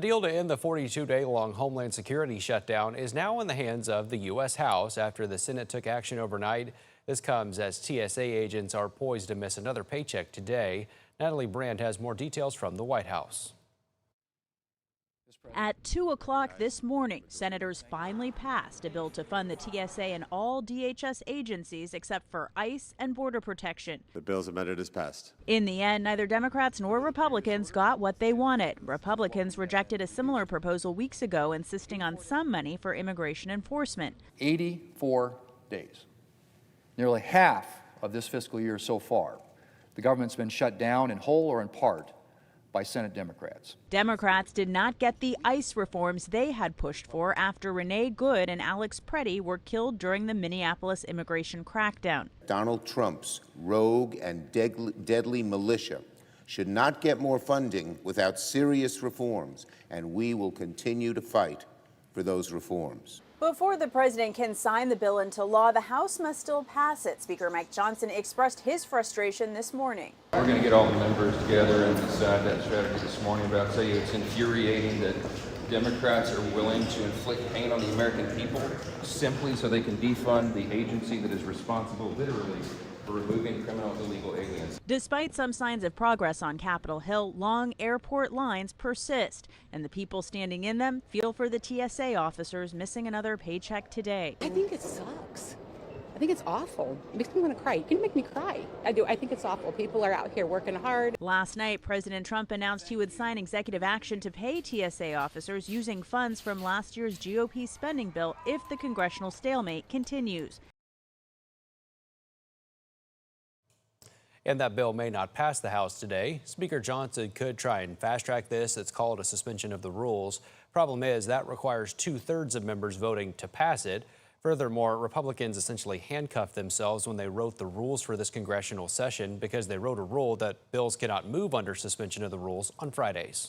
The deal to end the 42-day-long Homeland Security shutdown is now in the hands of the U.S. House after the Senate took action overnight. This comes as TSA agents are poised to miss another paycheck today. Natalie Brand has more details from the White House. At 2 o'clock this morning, senators finally passed a bill to fund the TSA and all DHS agencies except for ICE and Border Protection. The bill's amended is passed. In the end, neither Democrats nor Republicans got what they wanted. Republicans rejected a similar proposal weeks ago, insisting on some money for immigration enforcement. 84 days. Nearly half of this fiscal year so far, the government's been shut down in whole or in part by Senate Democrats. Democrats did not get the ICE reforms they had pushed for after Renee Good and Alex Preddy were killed during the Minneapolis immigration crackdown. Donald Trump's rogue and deadly militia should not get more funding without serious reforms, and we will continue to fight for those reforms. Before the president can sign the bill into law, the House must still pass it. Speaker Mike Johnson expressed his frustration this morning. We're going to get all the members together and decide that strategy this morning, but I'll tell you it's infuriating that Democrats are willing to inflict pain on the American people simply so they can defund the agency that is responsible literally for removing criminal illegal aliens. Despite some signs of progress on Capitol Hill, long airport lines persist, and the people standing in them feel for the TSA officers missing another paycheck today. I think it sucks. I think it's awful. It makes me want to cry. You can make me cry. I do. I think it's awful. People are out here working hard. Last night, President Trump announced he would sign executive action to pay TSA officers using funds from last year's GOP spending bill if the congressional stalemate continues. And that bill may not pass the House today. Speaker Johnson could try and fast-track this. It's called a suspension of the rules. Problem is that requires 2/3 of members voting to pass it. Furthermore, Republicans essentially handcuffed themselves when they wrote the rules for this congressional session because they wrote a rule that bills cannot move under suspension of the rules on Fridays.